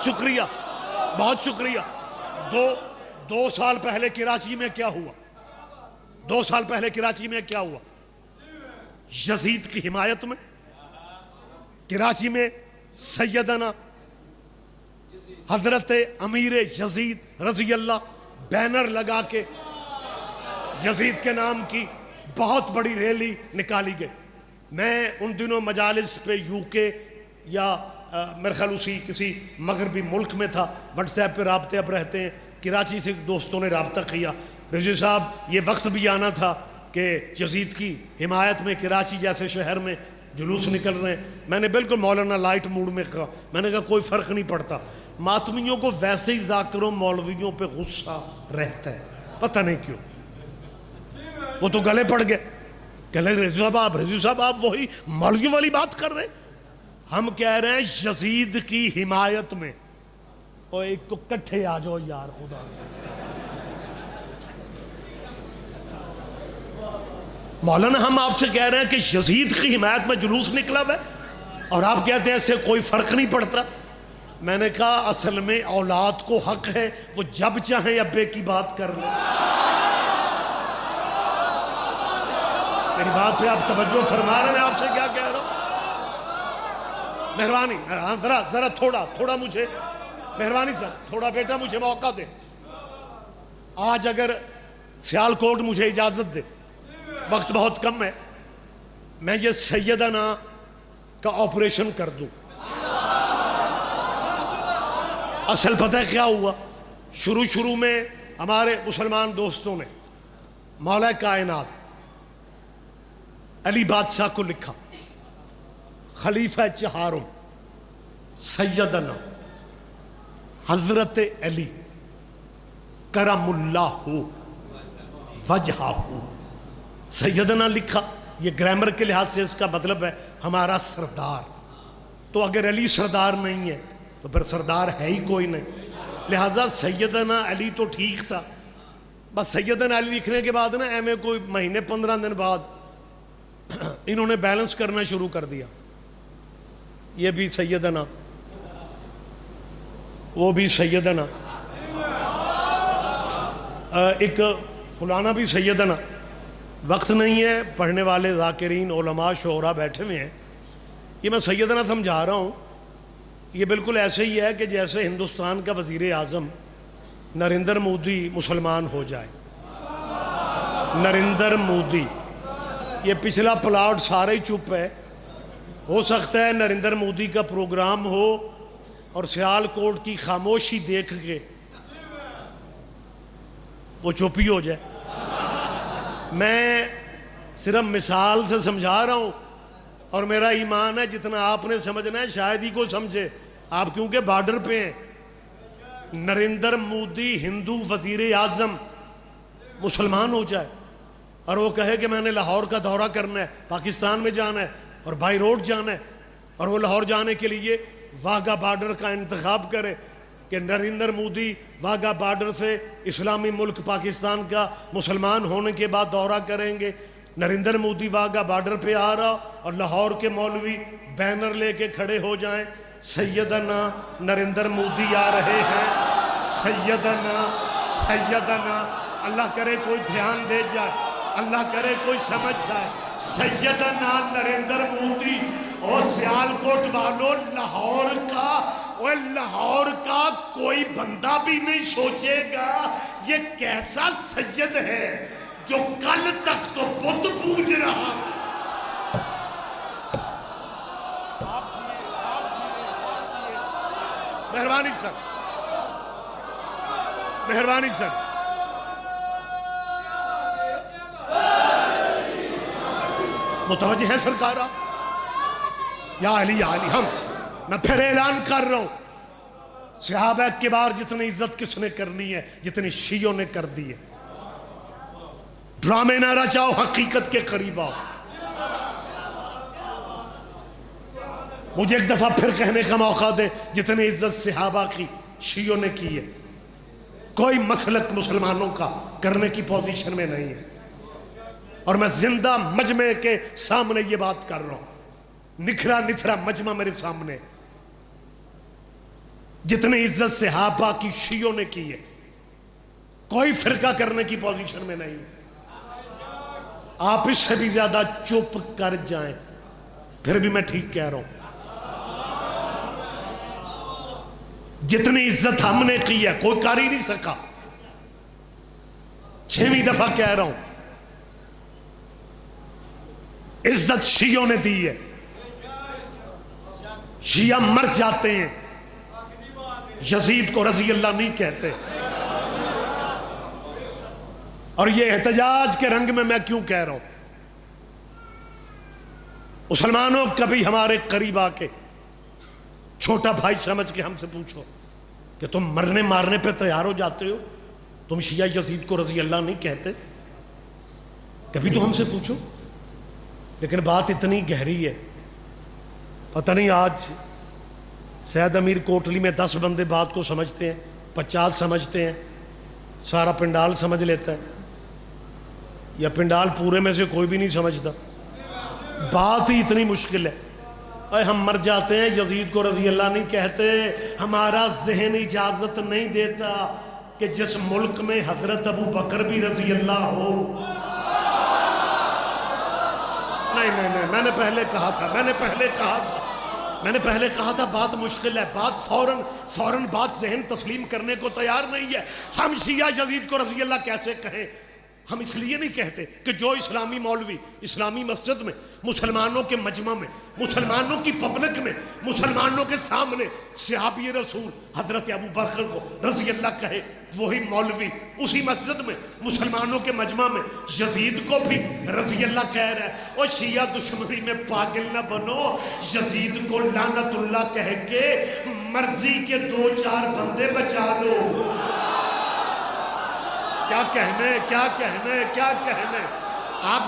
شکریہ، بہت شکریہ۔ دو سال پہلے کراچی میں کیا ہوا؟ 2 سال پہلے کراچی میں کیا ہوا؟ یزید کی حمایت میں کراچی میں سیدنا حضرت امیر یزید رضی اللہ بینر لگا کے یزید کے نام کی بہت بڑی ریلی نکالی گئی۔ میں ان دنوں مجالس پہ یو کے یا میرے خیال اسی کسی مغربی ملک میں تھا، واٹس ایپ پہ رابطے اب رہتے ہیں۔ کراچی سے دوستوں نے رابطہ کیا، رضوی صاحب یہ وقت بھی آنا تھا کہ یزید کی حمایت میں کراچی جیسے شہر میں جلوس نکل رہے ہیں۔ میں نے بالکل مولانا لائٹ موڈ میں کہا، میں نے کہا کوئی فرق نہیں پڑتا، ماتمیوں کو ویسے ہی ذاکروں مولویوں پہ غصہ رہتا ہے، پتہ نہیں کیوں۔ وہ تو گلے پڑ گئے کہ رضوی صاحب آپ وہی مولویوں والی بات کر رہے ہیں۔ ہم کہہ رہے ہیں یزید کی حمایت میں ایک کو کٹھے آ جاؤ یار، خدا مولانا ہم آپ سے کہہ رہے ہیں کہ یزید کی حمایت میں جلوس نکلا ہوا ہے اور آپ کہتے ہیں اس سے کوئی فرق نہیں پڑتا۔ میں نے کہا اصل میں اولاد کو حق ہے وہ جب چاہیں ابے کی بات کر لیں۔ میری بات پہ آپ توجہ فرما رہے ہیں، میں آپ سے کیا کہہ رہا ہوں؟ مہربانی ذرا تھوڑا مجھے مہربانی سر، تھوڑا بیٹا مجھے موقع دے۔ آج اگر سیالکوٹ مجھے اجازت دے، وقت بہت کم ہے، میں یہ سیدنا کا آپریشن کر دوں۔ اصل پتہ کیا ہوا؟ شروع میں ہمارے مسلمان دوستوں نے مولا کائنات علی بادشاہ کو لکھا، خلیفہ چہارم سیدنا حضرت علی کرم اللہ وجہہ، سیدنا لکھا۔ یہ گرامر کے لحاظ سے اس کا مطلب ہے ہمارا سردار۔ تو اگر علی سردار نہیں ہے تو پھر سردار ہے ہی کوئی نہیں، لہٰذا سیدنا علی تو ٹھیک تھا۔ بس سیدنا علی لکھنے کے بعد نا ایم اے کوئی مہینے 15 دن بعد انہوں نے بیلنس کرنا شروع کر دیا، یہ بھی سیدنا، وہ بھی سیدنا، ایک فلانا بھی سیدنا۔ وقت نہیں ہے، پڑھنے والے ذاکرین علماء شعراء بیٹھے ہوئے ہیں، یہ میں سیدنا سمجھا رہا ہوں۔ یہ بالکل ایسے ہی ہے کہ جیسے ہندوستان کا وزیر اعظم نریندر مودی مسلمان ہو جائے۔ نریندر مودی، یہ پچھلا پلاٹ سارے ہی چپ ہے، ہو سکتا ہے نریندر مودی کا پروگرام ہو اور سیالکوٹ کی خاموشی دیکھ کے وہ چپ ہی ہو جائے۔ میں صرف مثال سے سمجھا رہا ہوں اور میرا ایمان ہے جتنا آپ نے سمجھنا ہے شاید ہی کو سمجھے، آپ کیونکہ بارڈر پہ ہیں۔ نریندر مودی ہندو وزیر اعظم مسلمان ہو جائے اور وہ کہے کہ میں نے لاہور کا دورہ کرنا ہے، پاکستان میں جانا ہے اور بائی روڈ جانا ہے، اور وہ لاہور جانے کے لیے واگا بارڈر کا انتخاب کرے کہ نریندر مودی واگا بارڈر سے اسلامی ملک پاکستان کا مسلمان ہونے کے بعد دورہ کریں گے۔ نریندر مودی واگا بارڈر پہ آ رہا اور لاہور کے مولوی بینر لے کے کھڑے ہو جائیں، سیدنا نریندر مودی آ رہے ہیں، سیدنا اللہ کرے کوئی دھیان دے جائے، اللہ کرے کوئی سمجھ جائے، سیدنا نریندر مودی۔ اور سیالکوٹ والوں، لاہور کا کوئی بندہ بھی نہیں سوچے گا یہ کیسا سید ہے جو کل تک تو بت پوج رہا تھا۔ مہربانی سر، مہربانی سر، متوجہ ہے سرکار آپ؟ یا علی یا علی، میں پھر اعلان کر رہا ہوں، صحابہ کبار جتنی عزت کس نے کرنی ہے جتنی شیعوں نے کر دی ہے۔ ڈرامے نہ رچاؤ، حقیقت کے قریب آؤ۔ مجھے ایک دفعہ پھر کہنے کا موقع دے، جتنی عزت صحابہ کی شیعوں نے کی ہے، کوئی مسلک مسلمانوں کا کرنے کی پوزیشن میں نہیں ہے۔ اور میں زندہ مجمع کے سامنے یہ بات کر رہا ہوں، نکھرا نتھرا مجمع میرے سامنے۔ جتنی عزت صحابہ کی شیعوں نے کی ہے، کوئی فرقہ کرنے کی پوزیشن میں نہیں ہے۔ آپ اس سے بھی زیادہ چپ کر جائیں، پھر بھی میں ٹھیک کہہ رہا ہوں۔ جتنی عزت ہم نے کی ہے کوئی کر ہی نہیں سکا، 6ویں دفعہ کہہ رہا ہوں، عزت شیعوں نے دی ہے۔ شیعہ مر جاتے ہیں، یزید کو رضی اللہ نہیں کہتے۔ اور یہ احتجاج کے رنگ میں کیوں کہہ رہا ہوں؟ مسلمانوں کبھی ہمارے قریب آ کے چھوٹا بھائی سمجھ کے ہم سے پوچھو کہ تم مرنے مارنے پہ تیار ہو جاتے ہو، تم شیعہ یزید کو رضی اللہ نہیں کہتے؟ کبھی تو ہم سے پوچھو۔ لیکن بات اتنی گہری ہے، پتہ نہیں آج سید امیر کوٹلی میں 10 بندے بات کو سمجھتے ہیں، 50 سمجھتے ہیں، سارا پنڈال سمجھ لیتا ہے، یا پنڈال پورے میں سے کوئی بھی نہیں سمجھتا۔ بات ہی اتنی مشکل ہے۔ اے ہم مر جاتے ہیں، یزید کو رضی اللہ نہیں کہتے، ہمارا ذہن اجازت نہیں دیتا کہ جس ملک میں حضرت ابو بکر بھی رضی اللہ ہو۔ نہیں، میں نے پہلے کہا تھا بات مشکل ہے، بات فوراً بات ذہن تسلیم کرنے کو تیار نہیں ہے۔ ہم شیعہ یزید کو رضی اللہ کیسے کہیں؟ ہم اس لیے نہیں کہتے کہ جو اسلامی مولوی اسلامی مسجد میں، مسلمانوں کے مجمع میں، مسلمانوں کی پبلک میں، مسلمانوں کے سامنے صحابی رسول حضرت ابو بکر کو رضی اللہ کہے، وہی مولوی اسی مسجد میں مسلمانوں کے مجمع میں یزید کو بھی رضی اللہ کہہ رہا ہے۔ اور شیعہ دشمنی میں پاگل نہ بنو، یزید کو لعنت اللہ کہہ کے مرضی کے 2-4 بندے بچا لو۔ کیا کہنے آپ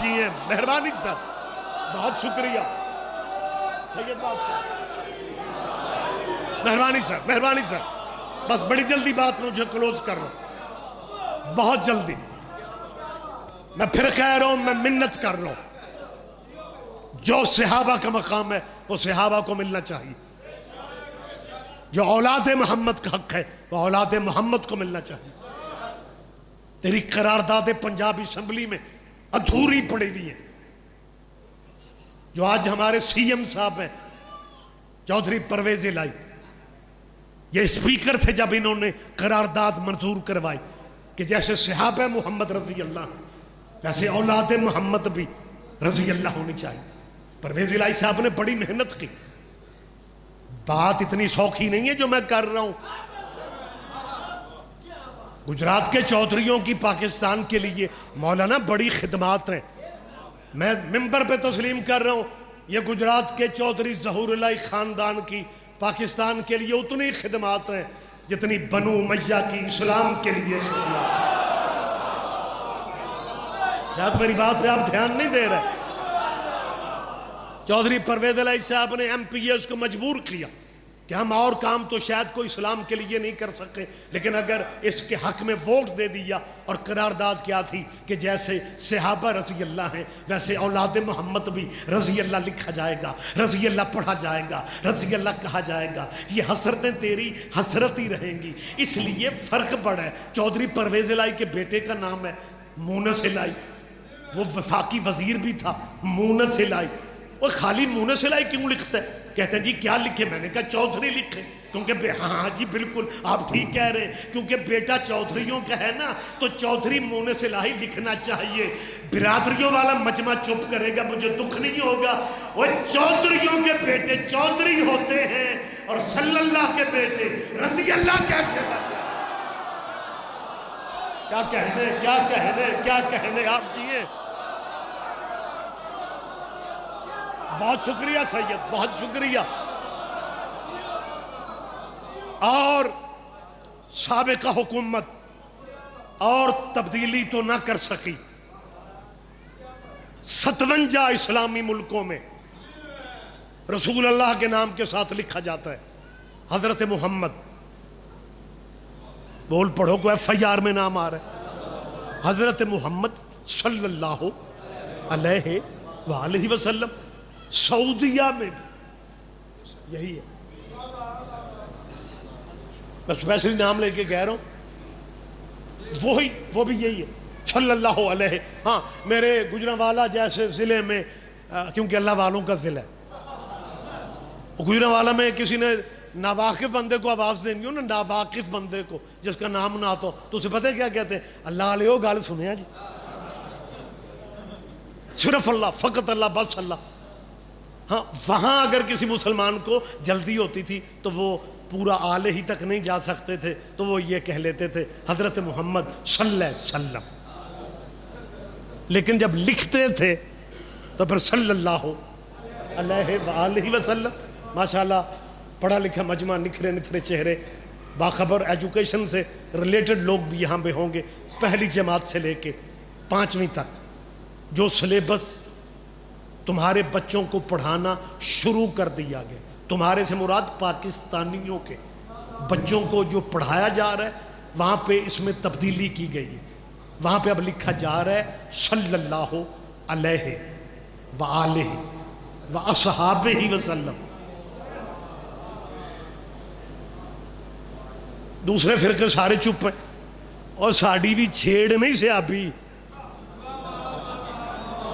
جیئے مہربانی سر، بہت شکریہ سید بادشاہ، مہربانی سر، بس بڑی جلدی بات مجھے کلوز کر رہا ہوں، بہت جلدی۔ میں پھر کہہ رہا ہوں، میں منت کر رہا ہوں، جو صحابہ کا مقام ہے وہ صحابہ کو ملنا چاہیے، جو اولاد محمد کا حق ہے وہ اولاد محمد کو ملنا چاہیے۔ تیری قرارداد پنجاب اسمبلی میں ادھوری پڑی ہوئی ہے۔ جو آج ہمارے سی ایم صاحب ہیں چودھری پرویز الہی، یہ اسپیکر تھے جب انہوں نے قرارداد منظور کروائی کہ جیسے صحابہ محمد رضی اللہ ویسے اولاد محمد بھی رضی اللہ ہونی چاہیے۔ پرویز الہی صاحب نے بڑی محنت کی۔ بات اتنی سوکھی نہیں ہے جو میں کر رہا ہوں۔ گجرات کے چودھریوں کی پاکستان کے لیے مولانا بڑی خدمات ہیں، میں ممبر پہ تسلیم کر رہا ہوں۔ یہ گجرات کے چودھری ظہور الہی خاندان کی پاکستان کے لیے اتنی خدمات ہیں جتنی بنو امیہ کی اسلام کے لیے خدمات ہیں۔ شاید میری بات پہ آپ دھیان نہیں دے رہے۔ چودھری پرویز الہی صاحب نے ایم پی ایس کو مجبور کیا کہ ہم اور کام تو شاید کوئی اسلام کے لیے نہیں کر سکے، لیکن اگر اس کے حق میں ووٹ دے دیا، اور قرارداد کیا تھی کہ جیسے صحابہ رضی اللہ ہیں ویسے اولاد محمد بھی رضی اللہ لکھا جائے گا، رضی اللہ پڑھا جائے گا، رضی اللہ کہا جائے گا، یہ حسرتیں تیری حسرت ہی رہیں گی۔ اس لیے فرق بڑا ہے۔ چودھری پرویز الہی کے بیٹے کا نام ہے مونس الہی، وہ وفاقی وزیر بھی تھا مونس الہی۔ وہ خالی مونس الہی کیوں لکھتا ہے؟ کہتے ہیں جی کیا لکھے؟ میں نے کہا چودھری لکھے، کیونکہ ہاں جی بالکل آپ ٹھیک کہہ رہے ہیں، کیونکہ بیٹا چودھریوں کا ہے نا تو چودھری مونس الہی لکھنا چاہیے۔ برادریوں والا مجمع چپ کرے گا، مجھے دکھ نہیں ہوگا۔ وہ چودھریوں کے بیٹے چودھری ہوتے ہیں اور صلی اللہ کے بیٹے رضی اللہ کیسے بنتے ہیں؟ کیا کہنے آپ جیئے۔ بہت شکریہ سید، بہت شکریہ۔ اور سابقہ حکومت اور تبدیلی تو نہ کر سکی، 57 اسلامی ملکوں میں رسول اللہ کے نام کے ساتھ لکھا جاتا ہے حضرت محمد۔ بول پڑھو کو ایف آئی آر میں نام آ رہا ہے حضرت محمد صلی اللہ علیہ وآلہ وسلم۔ سعودیہ میں بھی یہی ہے، میں اسپیشلی نام لے کے کہہ رہا ہوں، وہ بھی یہی ہے صلی اللہ علیہ. ہاں میرے گجرانوالہ جیسے ضلع میں کیونکہ اللہ والوں کا ضلع ہے، گجرانوالہ میں کسی نے ناواقف بندے کو آواز دینی ہو نا، ناواقف بندے کو جس کا نام نہ آتا ہو، تو اسے پتہ ہے کیا کہتے ہیں؟ اللہ علیہ گال سنیا جی، صرف اللہ، فقط اللہ، بس اللہ. ہاں وہاں اگر کسی مسلمان کو جلدی ہوتی تھی تو وہ پورا آلہ ہی تک نہیں جا سکتے تھے، تو وہ یہ کہہ لیتے تھے حضرت محمد صلی اللہ علیہ وسلم. لیکن جب لکھتے تھے تو پھر صلی اللہ علیہ وآلہ وسلم. ماشاءاللہ پڑھا لکھا مجمع، نکھرے نکھرے چہرے، باخبر، ایجوکیشن سے ریلیٹڈ لوگ بھی یہاں پہ ہوں گے. پہلی جماعت سے لے کے 5ویں تک جو سلیبس تمہارے بچوں کو پڑھانا شروع کر دیا گیا، تمہارے سے مراد پاکستانیوں کے بچوں کو جو پڑھایا جا رہا ہے، وہاں پہ اس میں تبدیلی کی گئی ہے. وہاں پہ اب لکھا جا رہا ہے صلی اللہ علیہ وآلہ وأصحابہ وسلم. دوسرے فرقے سارے چپ ہیں، اور ساڑی بھی چھیڑ نہیں سے ابھی،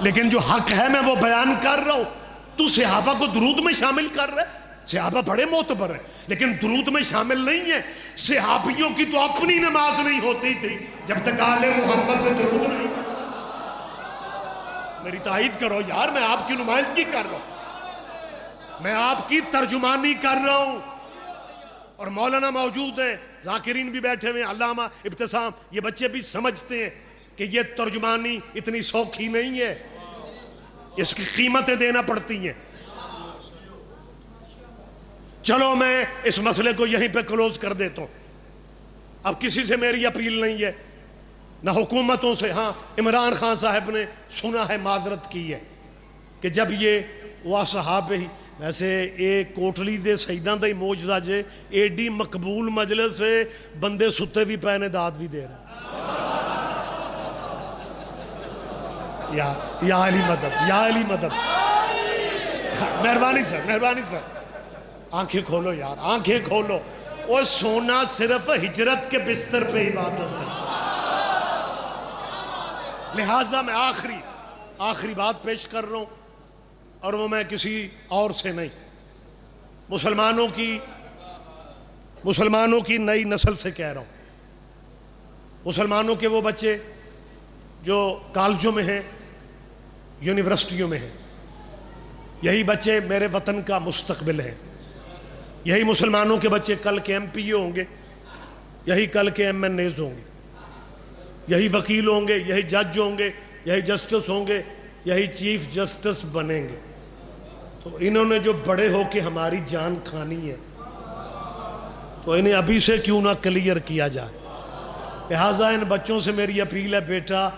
لیکن جو حق ہے میں وہ بیان کر رہا ہوں. تو صحابہ کو درود میں شامل کر رہا ہے، صحابہ بڑے معتبر ہیں لیکن درود میں شامل نہیں ہے. صحابیوں کی تو اپنی نماز نہیں ہوتی تھی جب تک آل محمد میں درود نہیں. میری تائید کرو یار، میں آپ کی نمائندگی کر رہا ہوں، میں آپ کی ترجمانی کر رہا ہوں. اور مولانا موجود ہیں، ذاکرین بھی بیٹھے ہوئے ہیں، علامہ ابتسام، یہ بچے بھی سمجھتے ہیں کہ یہ ترجمانی اتنی سوکھی نہیں ہے، اس کی قیمتیں دینا پڑتی ہیں. چلو میں اس مسئلے کو یہیں پہ کلوز کر دیتا ہوں. اب کسی سے میری اپیل نہیں ہے، نہ حکومتوں سے. ہاں عمران خان صاحب نے سنا ہے، معذرت کی ہے کہ جب یہ صحابہ ہی، ویسے ایک کوٹلی دے سیداں دا ہی موجزہ جے، ایڈی مقبول مجلس سے بندے ستے بھی پہنے داد بھی دے رہے. یا علی مدد، یا علی مدد. مہربانی سر، مہربانی سر، آنکھیں کھولو یار، آنکھیں کھولو. اور سونا صرف ہجرت کے بستر پہ عبادت ہے. لہٰذا میں آخری بات پیش کر رہا ہوں، اور وہ میں کسی اور سے نہیں، مسلمانوں کی نئی نسل سے کہہ رہا ہوں. مسلمانوں کے وہ بچے جو کالجوں میں ہیں، یونیورسٹیوں میں ہیں، یہی بچے میرے وطن کا مستقبل ہیں. یہی مسلمانوں کے بچے کل کے MP ہوں گے، یہی کل کے MNAs ہوں گے، یہی وکیل ہوں گے، یہی جج ہوں گے، یہی جسٹس ہوں گے، یہی چیف جسٹس بنیں گے. تو انہوں نے جو بڑے ہو کے ہماری جان کھانی ہے، تو انہیں ابھی سے کیوں نہ کلیئر کیا جائے. لہٰذا ان بچوں سے میری اپیل ہے، بیٹا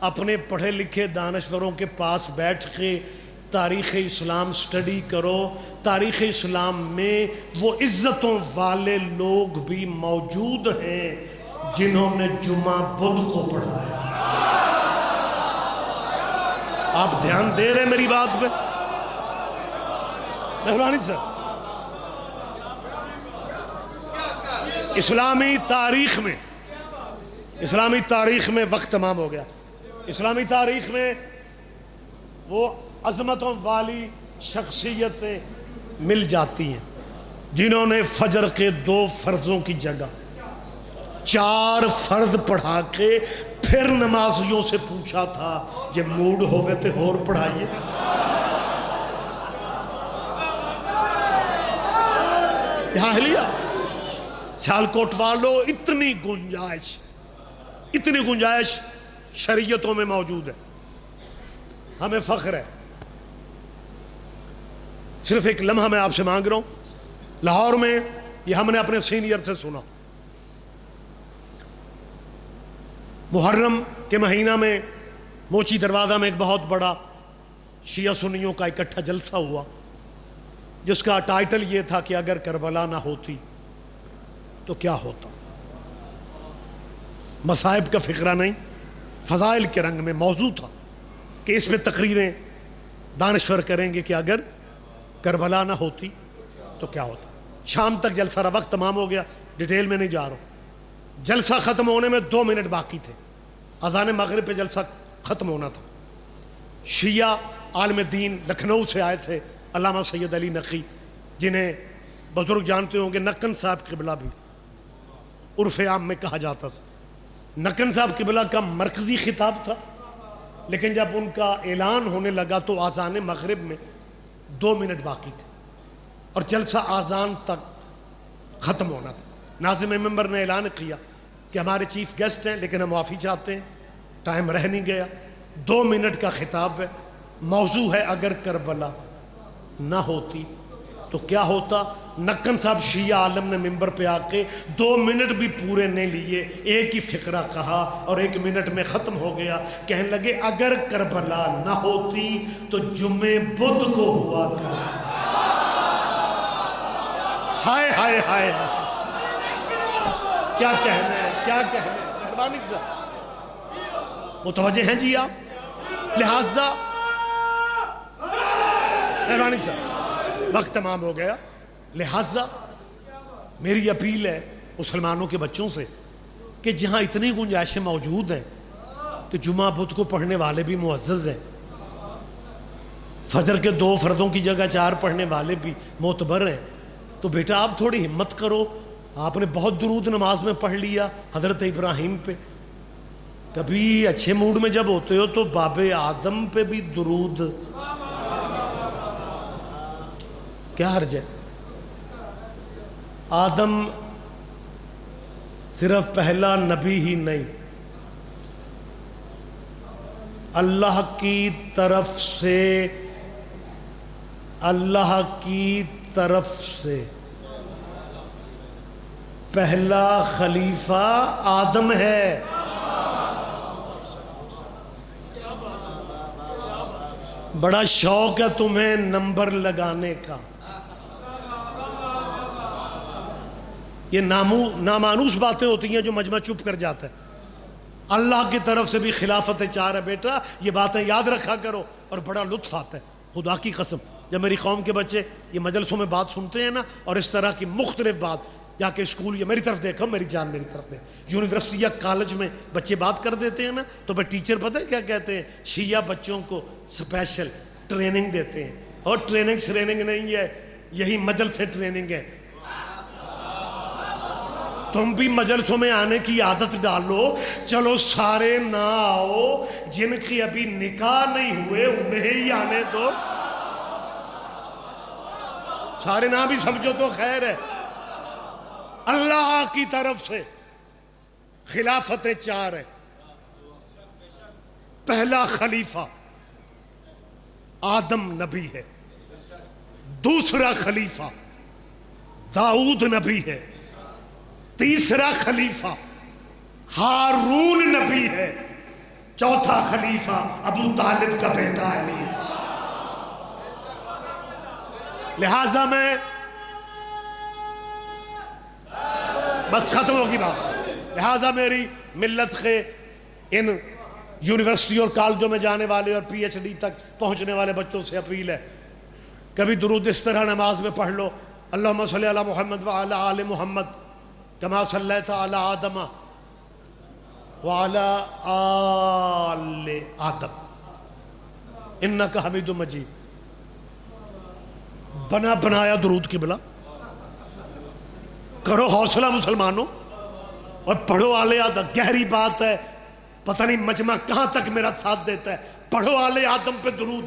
اپنے پڑھے لکھے دانشوروں کے پاس بیٹھ کے تاریخ اسلام سٹڈی کرو. تاریخ اسلام میں وہ عزتوں والے لوگ بھی موجود ہیں جنہوں نے جمعہ بدھ کو پڑھایا. آپ دھیان دے رہے ہیں میری بات پہ؟ مہربانی سر. اسلامی تاریخ میں وقت تمام ہو گیا. اسلامی تاریخ میں وہ عظمتوں والی شخصیتیں مل جاتی ہیں جنہوں نے فجر کے 2 فرضوں کی جگہ 4 فرض پڑھا کے پھر نمازیوں سے پوچھا تھا جب موڈ ہو گئے تو اور پڑھائیے. یہاں ہلیا سیالکوٹ والوں، اتنی گنجائش شریعتوں میں موجود ہے. ہمیں فخر ہے. صرف ایک لمحہ میں آپ سے مانگ رہا ہوں. لاہور میں یہ ہم نے اپنے سینئر سے سنا، محرم کے مہینہ میں موچی دروازہ میں ایک بہت بڑا شیعہ سنیوں کا اکٹھا جلسہ ہوا، جس کا ٹائٹل یہ تھا کہ اگر کربلا نہ ہوتی تو کیا ہوتا. مصائب کا فقرہ نہیں، فضائل کے رنگ میں موضوع تھا کہ اس میں تقریریں دانشور کریں گے کہ اگر کربلا نہ ہوتی تو کیا ہوتا. شام تک جلسہ رہا، وقت تمام ہو گیا. ڈیٹیل میں نہیں جا رہا ہوں. جلسہ ختم ہونے میں 2 منٹ باقی تھے. اذان مغرب پہ جلسہ ختم ہونا تھا. شیعہ عالم دین لکھنؤ سے آئے تھے, علامہ سید علی نقی, جنہیں بزرگ جانتے ہوں گے, نقن صاحب قبلہ بھی عرف عام میں کہا جاتا تھا. نقن صاحب قبلہ کا مرکزی خطاب تھا, لیکن جب ان کا اعلان ہونے لگا تو اذان مغرب میں 2 منٹ باقی تھے اور جلسہ اذان تک ختم ہونا تھا. ناظم ممبر نے اعلان کیا کہ ہمارے چیف گیسٹ ہیں لیکن ہم معافی چاہتے ہیں, ٹائم رہ نہیں گیا. 2 منٹ کا خطاب ہے, موضوع ہے اگر کربلا نہ ہوتی تو کیا ہوتا. نقن صاحب شیعہ عالم نے ممبر پہ آ کے 2 منٹ بھی پورے نہیں لیے, ایک ہی فقرہ کہا اور 1 منٹ میں ختم ہو گیا. کہنے لگے اگر کربلا نہ ہوتی تو جمعے بدھ کو ہوا کرتا. ہائے ہائے ہائے, کیا کہنا ہے, کیا کہنا ہے. مہربانی صاحب متوجہ ہیں جی آپ. لہذا مہربانی صاحب وقت تمام ہو گیا. لہذا میری اپیل ہے مسلمانوں کے بچوں سے کہ جہاں اتنی گنجائشیں موجود ہیں کہ جمعہ بدھ کو پڑھنے والے بھی معزز ہیں, فجر کے 2 فردوں کی جگہ 4 پڑھنے والے بھی معتبر ہیں, تو بیٹا آپ تھوڑی ہمت کرو. آپ نے بہت درود نماز میں پڑھ لیا حضرت ابراہیم پہ, کبھی اچھے موڈ میں جب ہوتے ہو تو باب آدم پہ بھی درود, کیا حرج ہے. آدم صرف پہلا نبی ہی نہیں, اللہ کی طرف سے پہلا خلیفہ آدم ہے. بڑا شوق ہے تمہیں نمبر لگانے کا. یہ نامانوس باتیں ہوتی ہیں جو مجمع چپ کر جاتا ہے. اللہ کی طرف سے بھی خلافت 4 ہے بیٹا, یہ باتیں یاد رکھا کرو. اور بڑا لطف آتا ہے خدا کی قسم جب میری قوم کے بچے یہ مجلسوں میں بات سنتے ہیں نا, اور اس طرح کی مختلف بات, جا کے اسکول, یہ میری طرف دیکھو, میری جان میری طرف دیکھ, یونیورسٹی یا کالج میں بچے بات کر دیتے ہیں نا, تو پھر ٹیچر پتہ ہے کیا کہتے ہیں, شیعہ بچوں کو اسپیشل ٹریننگ دیتے ہیں. اور ٹریننگ نہیں ہے, یہی مجلسیں ٹریننگ ہے. تم بھی مجلسوں میں آنے کی عادت ڈالو. چلو سارے نہ آؤ, جن کی ابھی نکاح نہیں ہوئے انہیں ہی آنے دو. سارے نہ بھی سمجھو تو خیر ہے. اللہ کی طرف سے خلافت 4 ہے. پہلا خلیفہ آدم نبی ہے, دوسرا خلیفہ داؤد نبی ہے, تیسرا خلیفہ ہارون نبی ہے, چوتھا خلیفہ ابو طالب کا بیٹا علی ہے. لہذا میں بس ختم ہوگی بات. لہذا میری ملت کے ان یونیورسٹی اور کالجوں میں جانے والے اور پی ایچ ڈی تک پہنچنے والے بچوں سے اپیل ہے, کبھی درود اس طرح نماز میں پڑھ لو, اللہم صلی علی محمد وعلی آل محمد کما صلیت علی آدم وعلی آل آدم انکا حمید مجید. بنایا درود قبلہ کرو, حوصلہ مسلمانوں, اور پڑھو آل آدم. گہری بات ہے, پتہ نہیں مجمع کہاں تک میرا ساتھ دیتا ہے. پڑھو آل آدم پہ درود.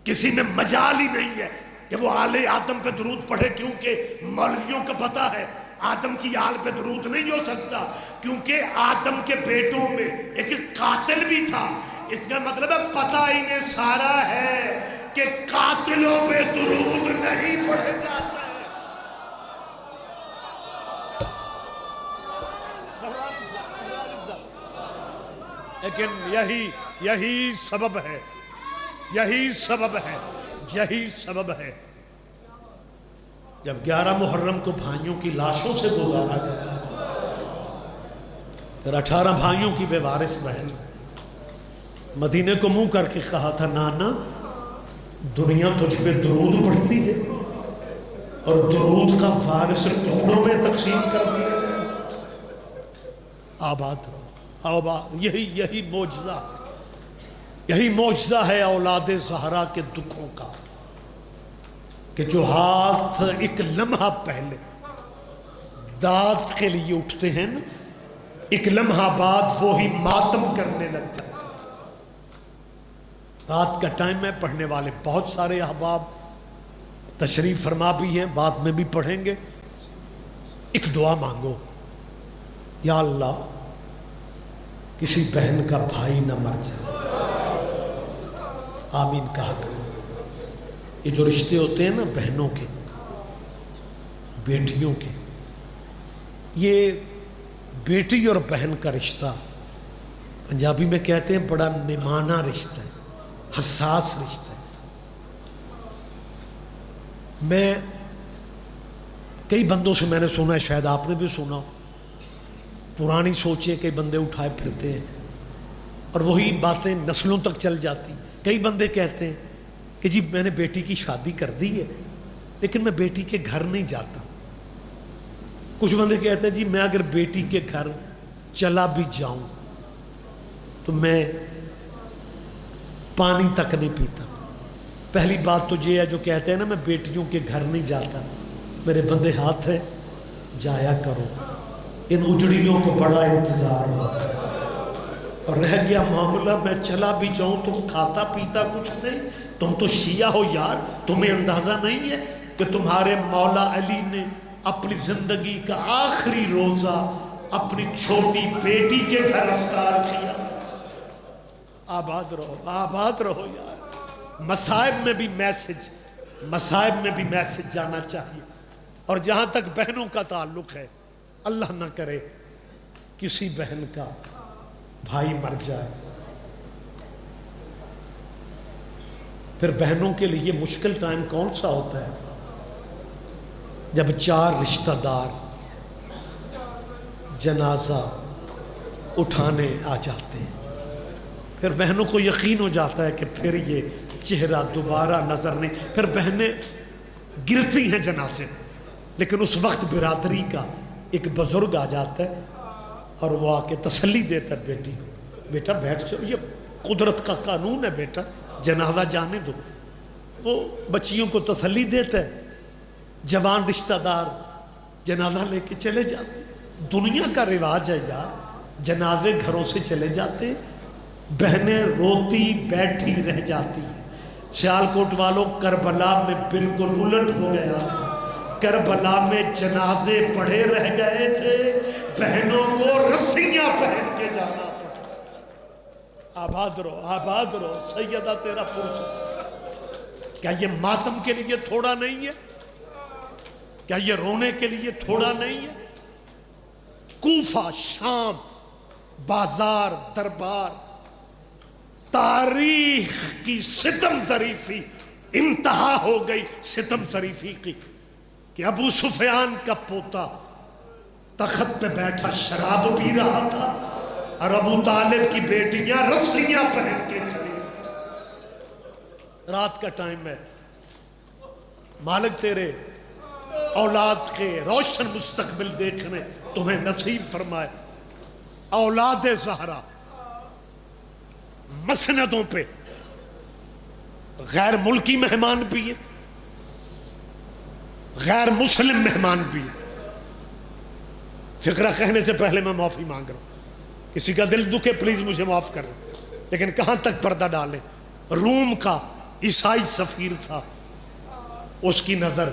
کسی میں مجال ہی نہیں ہے کہ وہ آل آدم پہ درود پڑھے, کیونکہ مولویوں کا پتہ ہے آدم کی آل پہ درود نہیں ہو سکتا, کیونکہ آدم کے بیٹوں میں ایک قاتل بھی تھا. اس کا مطلب ہے پتہ انہیں سارا ہے کہ قاتلوں پہ درود نہیں پڑھے جاتا ہے. لیکن یہی سبب ہے, یہی سبب ہے جب 11 محرم کو بھائیوں کی لاشوں سے گزارا گیا, پھر 18 بھائیوں کی بے وارث بہن مدینے کو منہ کر کے کہا تھا, نانا دنیا تجھ پہ درود پڑھتی ہے اور درود کا فارس ٹکڑوں میں تقسیم کر دیا گیا. آباد رہو آباد. یہی معجزہ ہے. یہی معجزہ ہے اولاد زہرا کے دکھوں کا کہ جو ہاتھ ایک لمحہ پہلے داد کے لیے اٹھتے ہیں نا، ایک لمحہ بعد وہی ماتم کرنے لگ جاتے ہیں. رات کا ٹائم ہے، پڑھنے والے بہت سارے احباب تشریف فرما بھی ہیں، بعد میں بھی پڑھیں گے. ایک دعا مانگو، یا اللہ کسی بہن کا بھائی نہ مر جائے. آمین کہا کرو. یہ جو رشتے ہوتے ہیں نا بہنوں کے، بیٹیوں کے، یہ بیٹی اور بہن کا رشتہ پنجابی میں کہتے ہیں بڑا نمانہ رشتہ ہے، حساس رشتہ ہے. میں کئی بندوں سے میں نے سنا ہے، شاید آپ نے بھی سنا ہو، پرانی سوچیں کئی بندے اٹھائے پھرتے ہیں اور وہی باتیں نسلوں تک چل جاتی. کئی بندے کہتے ہیں کہ جی میں نے بیٹی کی شادی کر دی ہے لیکن میں بیٹی کے گھر نہیں جاتا. کچھ بندے کہتے ہیں جی میں اگر بیٹی کے گھر چلا بھی جاؤں تو میں پانی تک نہیں پیتا. پہلی بات تو یہ ہے جو کہتے ہیں نا میں بیٹیوں کے گھر نہیں جاتا، میرے بندے ہاتھ ہیں جایا کرو، ان اجڑیوں کو بڑا انتظار ہو. اور رہ گیا معاملہ میں چلا بھی جاؤں تو کھاتا پیتا کچھ نہیں. تم تو شیعہ ہو یار، تمہیں اندازہ نہیں ہے کہ تمہارے مولا علی نے اپنی زندگی کا آخری روزہ اپنی چھوٹی بیٹی کے گھر افطار کیا. آباد رہو یار. مصائب میں بھی میسج جانا چاہیے. اور جہاں تک بہنوں کا تعلق ہے، اللہ نہ کرے کسی بہن کا بھائی مر جائے. پھر بہنوں کے لیے مشکل ٹائم کون سا ہوتا ہے؟ جب 4 رشتہ دار جنازہ اٹھانے آ جاتے ہیں. پھر بہنوں کو یقین ہو جاتا ہے کہ پھر یہ چہرہ دوبارہ نظر نہیں. پھر بہنیں گرتی ہیں جنازے، لیکن اس وقت برادری کا ایک بزرگ آ جاتا ہے اور وہ آ کے تسلی دیتا ہے بیٹی کو، بیٹا بیٹھ جاؤ، یہ قدرت کا قانون ہے بیٹا، جنازہ جانے دو. وہ بچیوں کو تسلی دیتا ہے. جوان رشتہ دار جنازہ لے کے چلے جاتے. دنیا کا رواج ہے یار، جنازے گھروں سے چلے جاتے، بہنیں روتی بیٹھی رہ جاتی ہیں. سیالکوٹ والوں کربلا میں بالکل الٹ ہو گیا. کربلا میں جنازے پڑے رہ گئے تھے، بہنوں کو رسیاں پہن کے جانا پڑا. آباد رہو سیدہ تیرا پرس. کیا یہ ماتم کے لیے تھوڑا نہیں ہے؟ کیا یہ رونے کے لیے تھوڑا نہیں ہے؟ کوفہ، شام، بازار، دربار، تاریخ کی ستم ظریفی انتہا ہو گئی. ستم ظریفی کی کہ ابو سفیان کا پوتا تخت پہ بیٹھا شراب پی رہا تھا اور ابو طالب کی بیٹیاں رسیاں پہن کے کھڑی. رات کا ٹائم ہے، مالک تیرے اولاد کے روشن مستقبل دیکھنے تمہیں نصیب فرمائے. اولاد زہرا مسندوں پہ غیر ملکی مہمان بھی ہیں، غیر مسلم مہمان بھی ہیں. فقرہ کہنے سے پہلے میں معافی مانگ رہا ہوں، کسی کا دل دکھے پلیز مجھے معاف کریں. لیکن کہاں تک پردہ ڈالیں؟ روم کا عیسائی سفیر تھا، اس کی نظر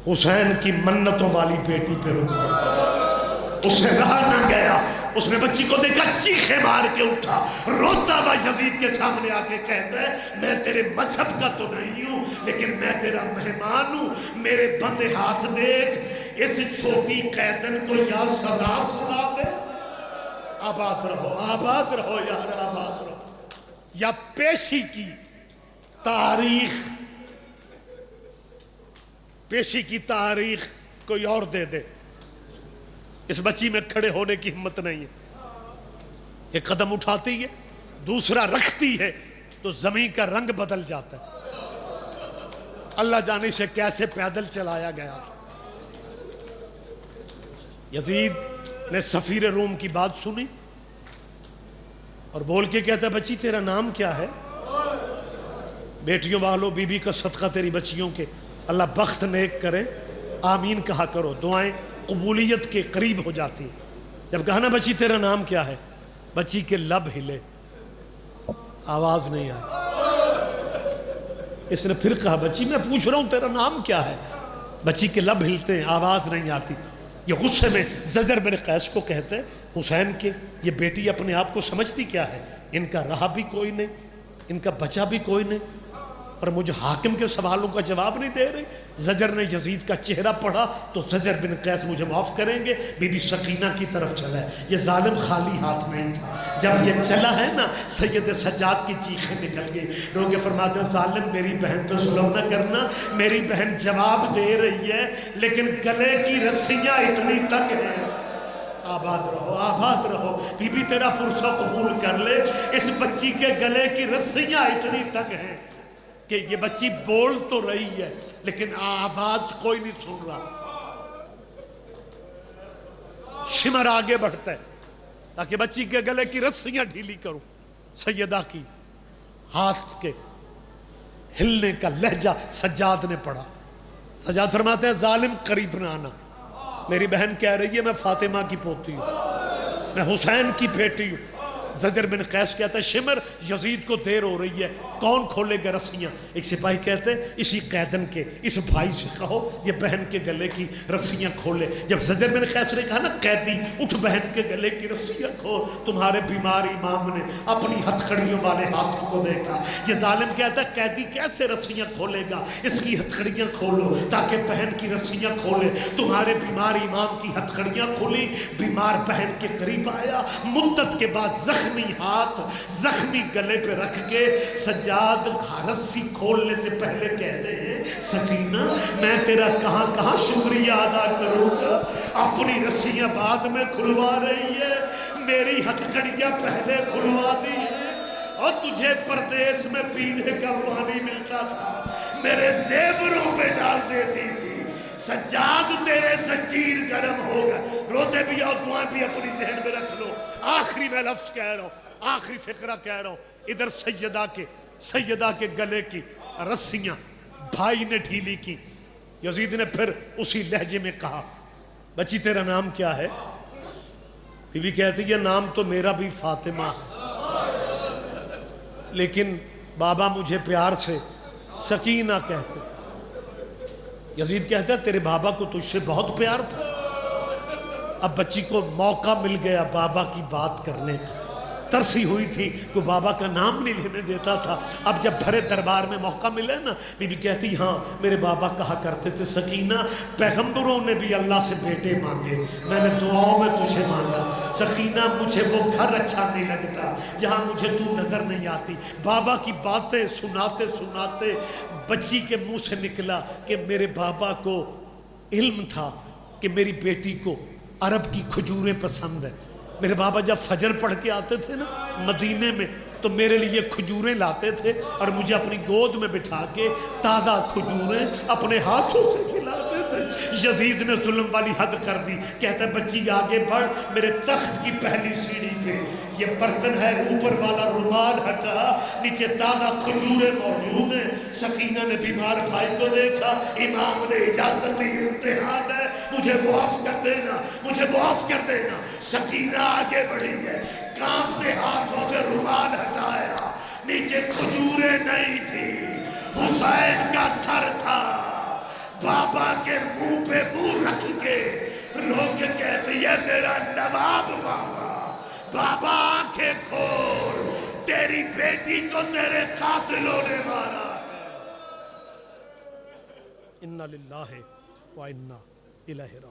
حسین کی منتوں والی بیٹی پہ رک گئی. اس سے رہا نہ گیا، اس نے بچی کو دیکھا، چیخے مار کے اٹھا، روتا ہوا یزید کے سامنے آ کے کہتا ہے میں تیرے مذہب کا تو نہیں ہوں لیکن میں تیرا مہمان ہوں، میرے بندے ہاتھ دیکھ، اس چھوٹی قیدن کو یا صدا سنا دے. آباد رہو یار، آباد رہو. یا پیشی کی تاریخ کوئی اور دے دے. اس بچی میں کھڑے ہونے کی ہمت نہیں ہے. ایک قدم اٹھاتی ہے، دوسرا رکھتی ہے تو زمین کا رنگ بدل جاتا ہے. اللہ جانے سے کیسے پیدل چلایا گیا تھا۔ یزید نے سفیر روم کی بات سنی اور بول کے کہتا ہے بچی تیرا نام کیا ہے؟ بیٹیوں والوں، بی بی کا صدقہ تیری بچیوں کے، اللہ بخت نیک کرے، آمین کہا کرو، دعائیں قبولیت کے قریب ہو جاتی۔ جب کہا نا بچی تیرا نام کیا ہے، بچی کے لب ہلے، آواز نہیں آئی۔ اس نے پھر کہا بچی میں پوچھ رہا ہوں تیرا نام کیا ہے، بچی کے لب ہلتے ہیں، آواز نہیں آتی۔ یہ غصے میں زجر بن قیس کو کہتے ہیں حسین کے یہ بیٹی اپنے آپ کو سمجھتی کیا ہے، ان کا رہا بھی کوئی نہیں، ان کا بچا بھی کوئی نہیں، اور مجھے حاکم کے سوالوں کا جواب نہیں دے رہے۔ زجر نے یزید کا چہرہ پڑھا تو زجر بن قیس مجھے معاف کریں گے، بی بی سکینہ کی طرف چلا ہے۔ یہ ظالم خالی ہاتھ نہیں تھا، جب یہ چلا ہے نا سید سجاد کی چیخیں نکل گئی۔ روکے فرماتے ہیں ظالم میری بہن پہ ظلم نہ کرنا، میری بہن جواب دے رہی ہے لیکن گلے کی رسیاں اتنی تک ہیں۔ آباد رہو، آباد رہو، بی بی تیرا پرسہ قبول کر لے، اس بچی کے گلے کی رسیاں اتنی تک ہیں کہ یہ بچی بول تو رہی ہے لیکن آواز کوئی نہیں سن رہا۔ شمر آگے بڑھتا ہے تاکہ بچی کے گلے کی رسیاں ڈھیلی کروں۔ سیدہ کی ہاتھ کے ہلنے کا لہجہ سجاد نے پڑھا۔ سجاد فرماتے ہیں ظالم قریب نہ آنا، میری بہن کہہ رہی ہے میں فاطمہ کی پوتی ہوں، میں حسین کی بیٹی ہوں۔ زجر بن قیس کہتا ہے شمر یزید کو دیر ہو رہی ہے، کون کھولے گا رسیاں؟ ایک سپاہی کہتے ہیں اسی قیدن کے اس بھائی سے کہو یہ بہن کے گلے کی رسیاں کھولے۔ جب زجر بن قیس نے کہا نا قیدی اٹھ بہن کے گلے کی رسیاں کھول، تمہارے بیمار امام نے اپنی ہتھکڑیوں والے ہاتھوں کو دیکھا۔ یہ ظالم کہتا ہے قیدی کیسے رسیاں کھولے گا، اس کی ہتھکڑیاں کھولو تاکہ بہن کی رسیاں کھولے۔ تمہارے بیمار امام کی ہتھکڑیاں کھولی، بیمار بہن کے قریب آیا، مدت کے بعد زخمی ہاتھ زخمی گلے پہ رکھ کے سجاد رسی کھولنے سے پہلے کہتے ہیں سکینہ میں تیرا کہاں کہاں شکریہ ادا کروں گا، اپنی رسیاں بعد میں کھلوا رہی ہے، میری ہتھکڑیاں پہلے کھلوا دی ہے، اور تجھے پردیس میں پینے کا پانی ملتا تھا میرے زیوروں پہ ڈال دیتی تھی۔ سجاد تیرے زنجیر گرم ہوگا، روتے بھی اور دعائیں بھی اپنی ذہن میں رکھ لو۔ آخری میں لفظ کہہ رہا ہوں، آخری فقرہ کہہ رہا ہوں، ادھر سیدہ کے گلے کی رسیاں بھائی نے ڈھیلی کی۔ یزید نے پھر اسی لہجے میں کہا بچی تیرا نام کیا ہے؟ بی بی کہتی ہے نام تو میرا بھی فاطمہ ہے لیکن بابا مجھے پیار سے سکینہ کہتے تھے۔ یزید کہتا ہے تیرے بابا کو تجھ سے بہت پیار تھا۔ اب بچی کو موقع مل گیا بابا کی بات کرنے کا، ترسی ہوئی تھی کوئی بابا کا نام نہیں لینے دیتا تھا، اب جب بھرے دربار میں موقع ملے نا بی بی کہتی ہاں میرے بابا کہا کرتے تھے سکینہ پیغمبروں نے بھی اللہ سے بیٹے مانگے، میں نے دعاؤں میں تجھے مانگا، سکینہ مجھے وہ گھر اچھا نہیں لگتا جہاں مجھے تو نظر نہیں آتی۔ بابا کی باتیں سناتے سناتے بچی کے منہ سے نکلا کہ میرے بابا کو علم تھا کہ میری بیٹی کو عرب کی کھجوریں پسند ہیں۔ میرے بابا جب فجر پڑھ کے آتے تھے نا مدینے میں تو میرے لیے کھجوریں لاتے تھے اور مجھے اپنی گود میں بٹھا کے تازہ کھجوریں اپنے ہاتھوں سے کھلاتے تھے۔ یزید نے ظلم والی حد کر دی، کہتا ہے بچی آگے بڑھ، میرے تخت کی پہلی سیڑھی پہ یہ برتن ہے، اوپر والا رومال ہٹا، نیچے تازہ کھجوریں موجود ہیں۔ سکینہ نے بیمار بھائی کو دیکھا، امام نے اجازت دی امتحان ہے، مجھے معاف کر دینا، مجھے معاف کر دینا۔ سکینہ آگے بڑھی ہے، کانپتے ہاتھوں سے رومال ہٹایا، نیچے کھجوریں نہیں تھی، حسین کا سر تھا، بابا کے منہ پہ منہ رکھ کے رو کے کہتی ہے میرا نواب بابا، بابا آنکھیں کھول، تیری بیٹی کو تیرے قاتلوں نے مارا ہے۔ اِنَّا لِلَّهِ وَإِنَّا إِلَيْهِ راجعون۔